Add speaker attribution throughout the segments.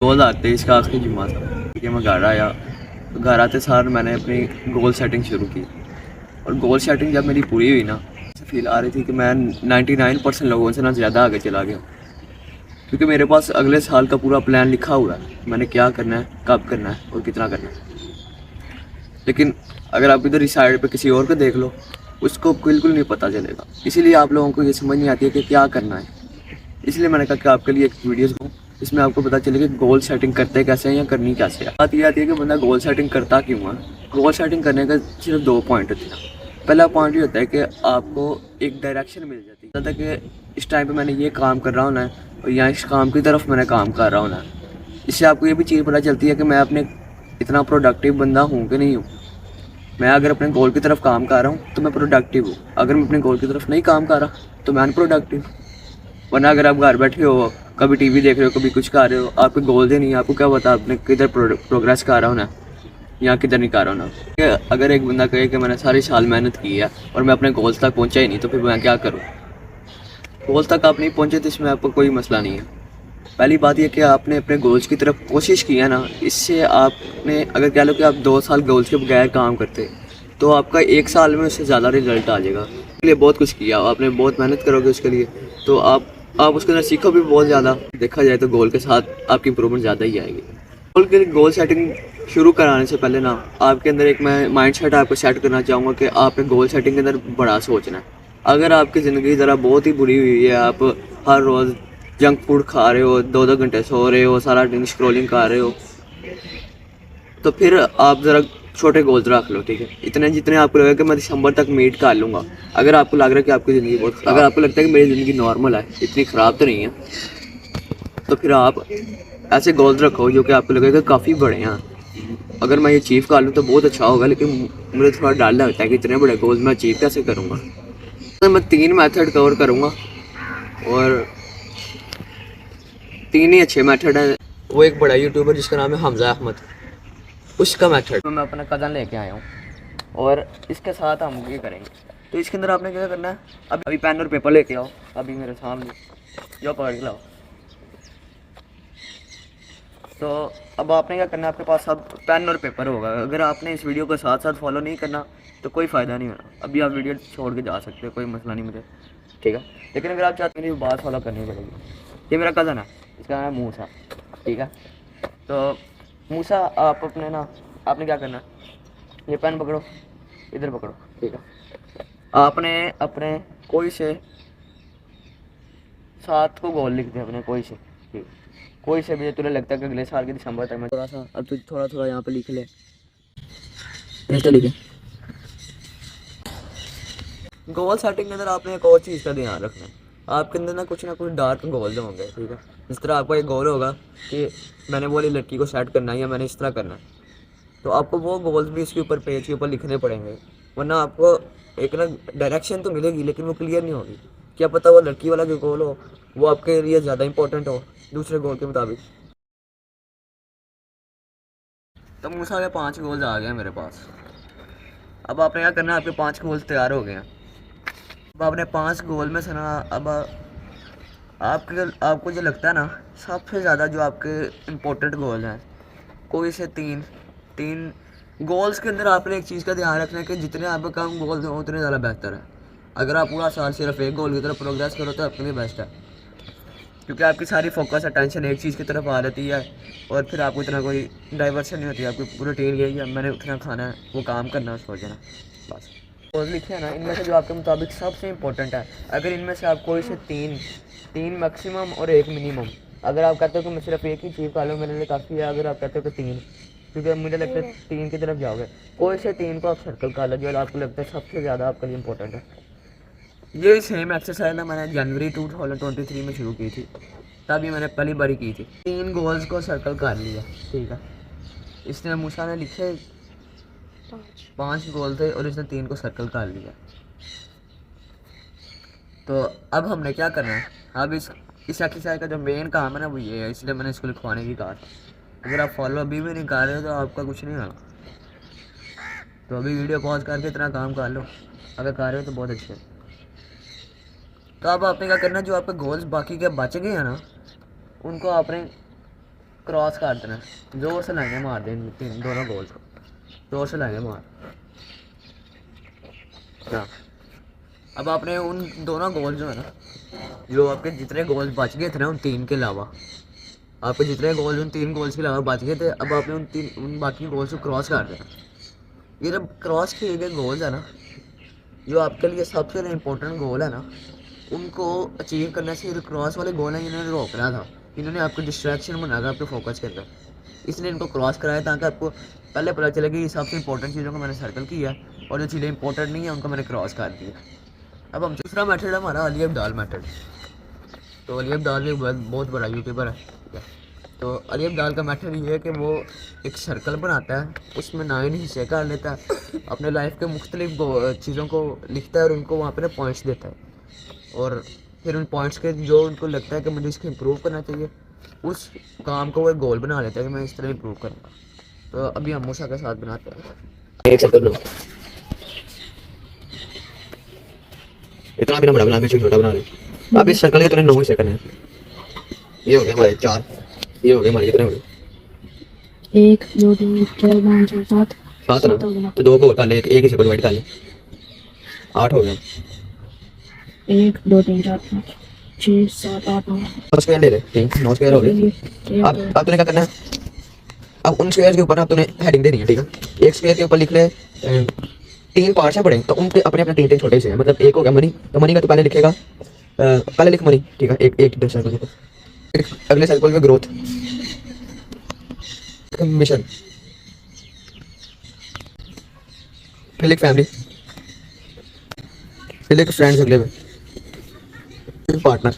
Speaker 1: 2023 का आखिरी जुम्मा था। ठीक है, मैं घर आया तो घर आते सार मैंने अपनी गोल सेटिंग शुरू की। और गोल सेटिंग जब मेरी पूरी हुई ना, ऐसे फील आ रही थी कि मैं 99% लोगों से ना ज़्यादा आगे चला गया, क्योंकि मेरे पास अगले साल का पूरा प्लान लिखा हुआ है। मैंने क्या करना है, कब करना है और कितना करना है। लेकिन अगर आप इधर इस साइड पे किसी और को देख लो, उसको बिल्कुल नहीं पता चलेगा। इसीलिए आप लोगों को ये समझ नहीं आती है कि क्या करना है। इसलिए मैंने कहा कि आपके लिए एक वीडियोस दूँ, इसमें आपको पता चले कि गोल सेटिंग करते कैसे हैं या करनी कैसे है। बात ये आती है कि बंदा गोल सेटिंग करता क्यों है। गोल सेटिंग करने का सिर्फ 2 पॉइंट होते हैं। पहला पॉइंट ये होता है कि आपको एक डायरेक्शन मिल जाती है, जैसा कि इस टाइम पे मैंने ये काम कर रहा हूँ ना, और यहाँ इस काम की तरफ मैंने काम कर रहा हूँ ना। इससे आपको ये भी चीज़ पता चलती है कि मैं अपने इतना प्रोडक्टिव बंदा हूँ कि नहीं हूँ। मैं अगर अपने गोल की तरफ काम कर रहा हूँ तो मैं प्रोडक्टिव हूँ, अगर मैं अपने गोल की तरफ नहीं काम कर रहा तो मैं अनप्रोडक्टिव। वरना अगर आप घर बैठे हो, कभी टीवी देख रहे हो, कभी कुछ कर रहे हो, आपके गोल ही नहीं, आपको क्या पता आपने किधर प्रोग्रेस कर रहा हो ना, या किधर नहीं कर रहा हो ना। अगर एक बंदा कहे कि मैंने सारी साल मेहनत की है और मैं अपने गोल्स तक पहुंचा ही नहीं, तो फिर मैं क्या करूँ। गोल तक आप नहीं पहुंचे तो इसमें आपको कोई मसला नहीं है। पहली बात यह कि आपने अपने गोल्स की तरफ कोशिश की है ना, इससे आपने अगर कह लो कि आप 2 साल गोल्स के बगैर काम करते तो आपका 1 साल में उससे ज़्यादा रिजल्ट आ जाएगा। इसके लिए बहुत कुछ किया, आपने बहुत मेहनत करोगे उसके लिए, तो आप उसके अंदर सीखो भी बहुत ज़्यादा। देखा जाए तो गोल के साथ आपकी इंप्रूवमेंट ज़्यादा ही आएगी। गोल सेटिंग शुरू कराने से पहले ना, आपके अंदर एक मैं माइंड सेट आपको सेट करना चाहूँगा कि आपने गोल सेटिंग के अंदर बड़ा सोचना है। अगर आपकी ज़िंदगी ज़रा बहुत ही बुरी हुई है, आप हर रोज़ जंक फूड खा रहे हो, 2-2 घंटे सो रहे हो, सारा दिन स्क्रॉलिंग कर रहे हो, तो फिर आप ज़रा छोटे गोल्स रख लो। ठीक है, इतने जितने आपको लगेगा कि मैं दिसंबर तक मीट कर लूँगा। अगर आपको लग रहा है कि आपकी ज़िंदगी बहुत, अगर आपको लगता है कि मेरी ज़िंदगी नॉर्मल है, इतनी ख़राब तो नहीं है, तो फिर आप ऐसे गोल्स रखो जो कि आपको लगेगा काफ़ी बड़े हैं। अगर मैं ये अचीव कर लूँ तो बहुत अच्छा होगा, लेकिन मुझे थोड़ा डर लगता है कि इतने बड़े गोल्स मैं अचीव कैसे करूँगा। तो मैं 3 मेथड कवर करूँगा, और 3 ही अच्छे मेथड हैं। वो एक बड़ा यूट्यूबर जिसका नाम है हमजा अहमद, उसका मेथड मैं अपना कज़न लेके आया हूँ, और इसके साथ हम ये करेंगे। तो इसके अंदर आपने क्या करना है, अभी पेन और पेपर लेके आओ, अभी मेरे सामने जो पकड़ के लाओ। तो अब आपने क्या करना है, आपके पास अब पेन और पेपर होगा। अगर आपने इस वीडियो को साथ साथ फॉलो नहीं करना तो कोई फ़ायदा नहीं होना। अभी आप वीडियो छोड़ के जा सकते हो, कोई मसला नहीं मुझे, ठीक है। लेकिन अगर आप चाहते हैं बात फॉलो करनी पड़ेगी। ये मेरा कज़न है, इसका नाम है मूसा, ठीक है। तो मूसा, आप अपने ना, आपने क्या करना है, ये पेन पकड़ो, इधर पकड़ो, ठीक है। आपने अपने कोई से 7 को गोल लिख दे, अपने कोई से, ठीक है। कोई से भी तुझे लगता है कि अगले साल के दिसंबर तक मैं थोड़ा सा, अब तुझे थोड़ा थोड़ा यहाँ पे लिख ले, ऐसे लिखे। गोल सेटिंग के अंदर आपने एक और चीज़ का ध्यान रखना है, आपके अंदर ना कुछ डार्क गोल्स होंगे, ठीक है। इस तरह आपका एक गोल होगा कि मैंने वो वाली लड़की को सेट करना है या मैंने इस तरह करना है, तो आपको वो गोल्स भी इसके ऊपर, पेज के ऊपर लिखने पड़ेंगे। वरना आपको एक ना डायरेक्शन तो मिलेगी, लेकिन वो क्लियर नहीं होगी। क्या पता वो लड़की वाला जो गोल हो वो आपके लिए ज़्यादा इंपॉर्टेंट हो दूसरे गोल के मुताबिक। तो मूसा के 5 गोल्स आ गए मेरे पास। अब आपने क्या करना है, आपके 5 गोल्स तैयार हो गए हैं। अब आपने 5 गोल में से ना, अब आपको जो लगता है ना सबसे ज़्यादा जो आपके इम्पोर्टेंट गोल हैं, कोई से तीन तीन गोल्स के अंदर आपने एक चीज़ का ध्यान रखना है कि जितने आपके कम गोल्स हों उतने ज़्यादा बेहतर है। अगर आप पूरा साल सिर्फ एक गोल की तरफ प्रोग्रेस करो तो आपके लिए बेस्ट है, क्योंकि आपकी सारी फोकस अटेंशन एक चीज़ की तरफ आ जाती है, और फिर आपको इतना कोई डाइवर्शन नहीं होती। आपकी रूटीन यही है, मैंने उतना खाना है, वो काम करना है, सो जाना, बस। गोल लिखे हैं ना, इनमें से जो आपके मुताबिक सबसे इम्पोर्टेंट है, अगर इनमें से आप कोई से तीन मैक्सिमम और एक मिनिमम, अगर आप कहते हो कि मैं सिर्फ एक ही चीज़ खा लूँ मेरे लिए काफ़ी है, अगर आप कहते हो कि 3, क्योंकि मुझे लगता है 3 की तरफ जाओगे, कोई से 3 को आप सर्कल कर लो जो आपको लगता है सबसे ज़्यादा आपके लिए इंपॉर्टेंट है। ये सेम एक्सरसाइज ना मैंने जनवरी 2023 में शुरू की थी, तभी मैंने पहली बारी की थी। 3 गोल्स को सर्कल कर लिया, ठीक है। इसने मूसा ने लिखे 5 गोल थे और इसने 3 को सर्कल कर लिया। तो अब हमने क्या करना है, अब इस एक्सरसाइज का जो मेन काम है ना वो ये है, इसलिए मैंने इसको लिखवाने की कहा। अगर आप फॉलो अभी भी नहीं कर रहे हो तो आपका कुछ नहीं होना। तो अभी वीडियो पॉज करके इतना काम कर लो, अगर कर रहे हो तो बहुत अच्छे। तो अब आपने क्या करना है, जो आपके गोल्स बाकी के बच गए हैं ना, उनको आपने क्रॉस कर देना, जोर से लाइनें मार दें दोनों गोल को, जोर से लाइनें मार। हाँ, अब आपने उन दोनों गोल जो है ना, जो आपके जितने गोल बच गए थे ना उन 3 के अलावा, आपके जितने गोल उन 3 गोल्स के अलावा बच गए थे, अब आपने उन बाकी गोल्स को क्रॉस कर देना। ये जब क्रॉस किए गए गोल्स है ना, जो आपके लिए सबसे इम्पोर्टेंट गोल है ना, उनको अचीव करने से जो क्रॉस वाले गोल हैं इन्होंने रोकना था, इन्होंने आपको डिस्ट्रैक्शन बना था आपके फोकस के अंदर, इसलिए इनको क्रॉस कराया ताकि आपको पहले पता चले कि ये सबसे इंपॉर्टेंट चीज़ों को मैंने सर्कल किया और जो चीज़ें इंपॉर्टेंट नहीं है उनको मैंने क्रॉस कर दिया। अब हम दूसरा मेथड है हमारा अली अब्दाल मेथड। तो अली अब्दाल भी बहुत बड़ा यूट्यूबर है, ठीक है। तो अली अब्दाल का मेथड ये है कि वो एक सर्कल बनाता है, उसमें 9 हिस्से कर लेता है, अपने लाइफ के मुख्तलिफ चीज़ों को लिखता है और उनको वहाँ पर पॉइंट्स देता है, और फिर उन पॉइंट्स के जो उनको लगता है कि मुझे इसको इम्प्रूव करना चाहिए, उस काम को वो एक गोल बना लेता है कि मैं इस तरह इम्प्रूव करूँगा। तो अभी हम मूसा के साथ बनाते हैं एक सर्कल, इतना भी ना बड़ा बना, छोटा बना रहे। अब इस सर्कल के तुमने 9 हिस्से करने हैं, ये हो गए हमारे 4, ये हो गए हमारे कितने हो गए
Speaker 2: 1 2 3 4 5 6 7
Speaker 1: 7 ना, तो 2 को कर ले, एक हिस्से को डिवाइड कर ले, 8 हो गए।
Speaker 2: 1 2 3 4 5 6 7 8 9
Speaker 1: स्क्वायर ले ले, ठीक, 9 स्क्वायर हो गए। अब तूने क्या करना है, अब उन स्क्वायर के ऊपर ना तूने हेडिंग देनी है, ठीक है। एक स्क्वायर के ऊपर लिख ले 3 पार्ट्स हैं बड़े, तो उनके अपने अपने 3 छोटे से हैं, मतलब एक हो गया मनी, तो मनी का तो पहले लिखेगा, पहले लिख मनी, ठीक है, एक सर्कल के ऊपर, अगले सर्कल में ग्रोथ, मिशन, फिर लिख फैमिली, फिर लिख फ्रेंड्स, अगले में फिर पार्टनर,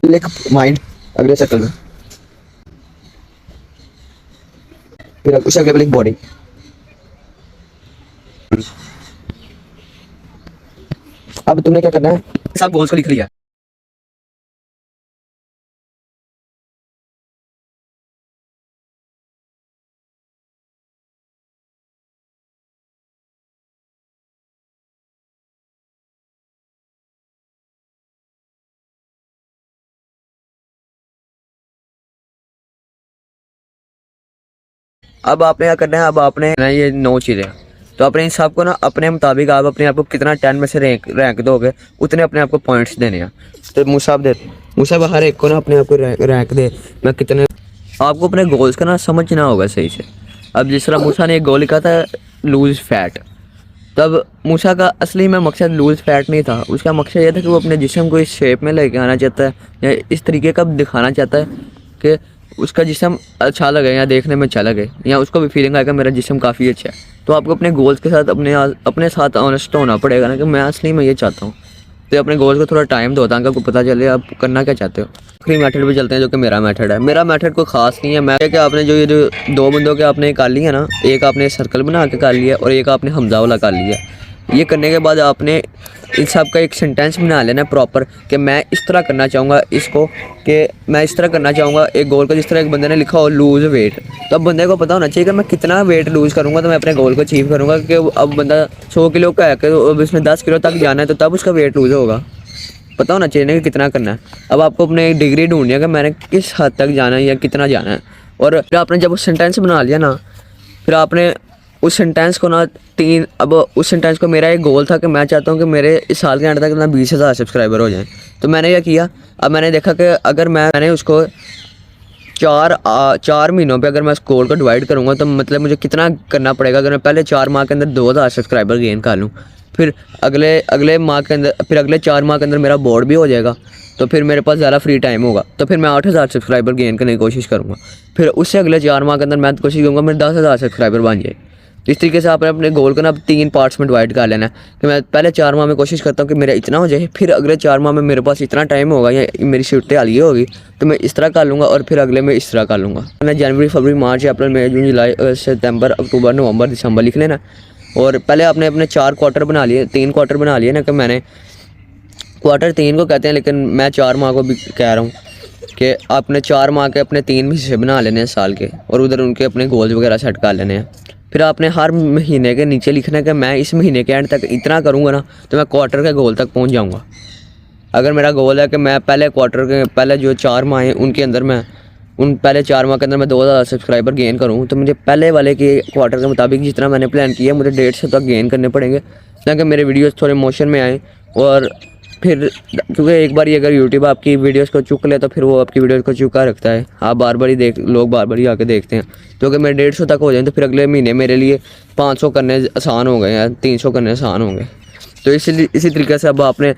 Speaker 1: लिख माइंड अगले सर्कल में, फिर उस अगले में लिख बॉडी। अब तुमने क्या करना है, सब गोल्स को लिख लिया। अब आपने क्या करना है, अब आपने ना ये 9 चीज़ें, तो अपने इन सब को ना अपने मुताबिक आप अपने आप को कितना 10 में से रैंक दोगे, उतने अपने आप को पॉइंट्स देने हैं। तो मुसाब हर एक को ना अपने आप को रैंक दे, मैं कितने, आपको अपने गोल्स का ना समझना होगा सही से। अब जिस तरह मूसा ने एक गोल लिखा था लूज फैट, तब मूसा का असली में मकसद लूज फैट नहीं था, उसका मकसद ये था कि वो अपने जिस्म को इस शेप में लेके आना चाहता है, या इस तरीके का दिखाना चाहता है कि उसका जिस्म अच्छा लगे, या देखने में अच्छा लगे, या उसको भी फीलिंग आएगा मेरा जिस्म काफ़ी अच्छा है। तो आपको अपने गोल्स के साथ अपने साथ ऑनेस्ट होना पड़ेगा ना कि मैं असली में ये चाहता हूँ। तो अपने गोल्स को थोड़ा टाइम दो ताकि आपको पता चले आप करना क्या चाहते हो। आखिरी मेथड पे चलते हैं जो कि मेरा मेथड है। मेरा मेथड कोई ख़ास नहीं है, मैं कि आपने जो ये जो 2 बंदों के आपने कर लिया ना, एक आपने सर्कल बना के कर लिया और एक आपने हमजा वाला कर लिया। ये करने के बाद आपने इन सब का एक सेंटेंस बना लेना प्रॉपर कि मैं इस तरह करना चाहूँगा इसको, कि मैं इस तरह करना चाहूँगा एक गोल को जिस तरह एक बंदे ने लिखा हो लूज़ वेट। तो अब बंदे को पता होना चाहिए कि मैं कितना वेट लूज़ करूँगा तो मैं अपने गोल को अचीव करूँगा। कि अब बंदा 100 किलो का है कि अब इसमें 10 किलो तक जाना है, तो तब उसका वेट लूज़ होगा, पता होना चाहिए ना कि कितना करना है। अब आपको अपने एक डिग्री ढूंढनी है कि मैंने किस हद तक जाना है या कितना जाना है। और फिर आपने जब उस सेंटेंस बना लिया ना, फिर आपने उस सेंटेंस को ना अब उस सेंटेंस को, मेरा एक गोल था कि मैं चाहता हूँ कि मेरे इस साल के एंड तक ना 20,000 सब्सक्राइबर हो जाएं। तो मैंने क्या किया, अब मैंने देखा कि अगर मैंने उसको 4 महीनों पे अगर मैं उस गोल को डिवाइड करूँगा तो मतलब मुझे कितना करना पड़ेगा। अगर मैं पहले 4 माह के अंदर 2,000 सब्सक्राइबर गेन कर लूँ, फिर अगले माह के अंदर, फिर अगले 4 माह के अंदर मेरा बोर्ड भी हो जाएगा, तो फिर मेरे पास ज़्यादा फ्री टाइम होगा, तो फिर मैं 8,000 सब्सक्राइबर गेन करने की कोशिश करूँगा। फिर उससे अगले 4 माह के अंदर मैं कोशिश करूँगा मेरे 10,000 सब्सक्राइबर बन जाए। तो इस तरीके से आपने अपने गोल को ना 3 पार्ट्स में डिवाइड कर लेना है कि मैं पहले 4 माह में कोशिश करता हूँ कि मेरा इतना हो जाए, फिर अगले 4 माह में मेरे पास इतना टाइम होगा या मेरी शिफ्टें हालिए होगी तो मैं इस तरह कर लूँगा, और फिर अगले में इस तरह कर लूँगा। मैं जनवरी, फरवरी, मार्च, अप्रैल, मई, जून, जुलाई, अगस्त, सितंबर, अक्टूबर, नवंबर, दिसंबर लिख लेना। और पहले आपने अपने 4 क्वार्टर बना लिए, 3 क्वार्टर बना लिए ना, कि मैंने क्वार्टर 3 को कहते हैं, लेकिन मैं 4 माह को भी कह रहा हूँ कि आपने 4 माह के अपने 3 हिस्से बना लेने हैं साल के, और उधर उनके अपने गोल्स वगैरह सेट कर लेने हैं। फिर आपने हर महीने के नीचे लिखना है कि मैं इस महीने के एंड तक इतना करूँगा ना तो मैं क्वार्टर के गोल तक पहुँच जाऊँगा। अगर मेरा गोल है कि मैं पहले क्वार्टर के पहले जो 4 माह हैं उनके अंदर मैं उन पहले 4 माह के अंदर मैं 2000 सब्सक्राइबर गेन करूँ, तो मुझे पहले वाले के क्वार्टर के मुताबिक जितना मैंने प्लान किया मुझे 150 तक गेन करने पड़ेंगे, ताकि मेरे वीडियोस थोड़े मोशन में आएँ। और फिर क्योंकि एक बार अगर यूट्यूब आपकी वीडियोस को चुक ले तो फिर वो आपकी वीडियोस को चुका रखता है, आप बार बार ही लोग बार बार ही आके देखते हैं। तो अगर मेरे 150 तक हो जाए तो फिर अगले महीने मेरे लिए 500 करने आसान हो गए या 300 करने आसान होंगे। तो इसलिए इसी तरीके से अब आपने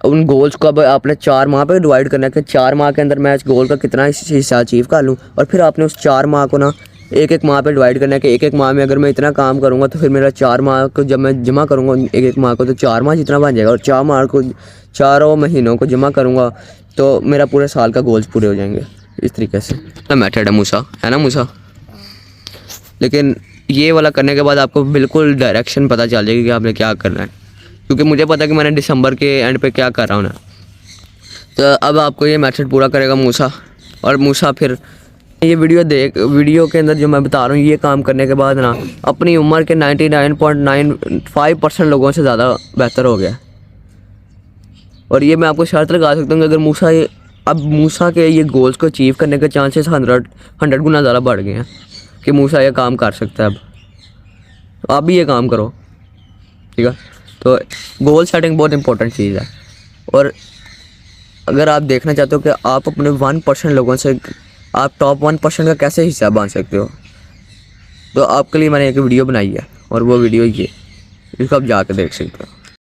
Speaker 1: उन गोल्स को अब आपने 4 माह पे डिवाइड करना है कि 4 माह के अंदर मैं इस गोल का कितना हिस्सा अचीव कर लूँ, और फिर आपने उस 4 माह को ना एक माह पे डिवाइड करना है कि एक माह में अगर मैं इतना काम करूँगा तो फिर मेरा 4 माह को जब मैं जमा करूँगा एक माह को तो 4 माह जितना बन जाएगा, और 4 माह को 4 महीनों को जमा करूँगा तो मेरा पूरे साल का गोल्स पूरे हो जाएंगे। इस तरीके से मेथड है मूसा, है ना मूसा। लेकिन ये वाला करने के बाद आपको बिल्कुल डायरेक्शन पता चल जाएगी कि आपने क्या करना है, क्योंकि मुझे पता है कि मैंने दिसंबर के एंड पे क्या कर रहा हूँ ना। तो अब आपको ये मेथड पूरा करेगा मूसा, और मूसा फिर ये वीडियो के अंदर जो मैं बता रहा हूँ ये काम करने के बाद ना अपनी उम्र के 99.95% लोगों से ज़्यादा बेहतर हो गया। और ये मैं आपको शर्त लगा सकता हूँ कि अगर अब मूसा के ये गोल्स को अचीव करने के चांसेस 100 गुना ज़्यादा बढ़ गए हैं कि मूसा ये काम कर सकता है। अब तो आप भी ये काम करो, ठीक है। तो गोल सेटिंग बहुत इंपॉर्टेंट चीज़ है, और अगर आप देखना चाहते हो कि आप अपने 1% लोगों से आप टॉप 1% का कैसे हिस्सा बन सकते हो, तो आपके लिए मैंने एक वीडियो बनाई है, और वो वीडियो ये इसको आप जाकर देख सकते हो।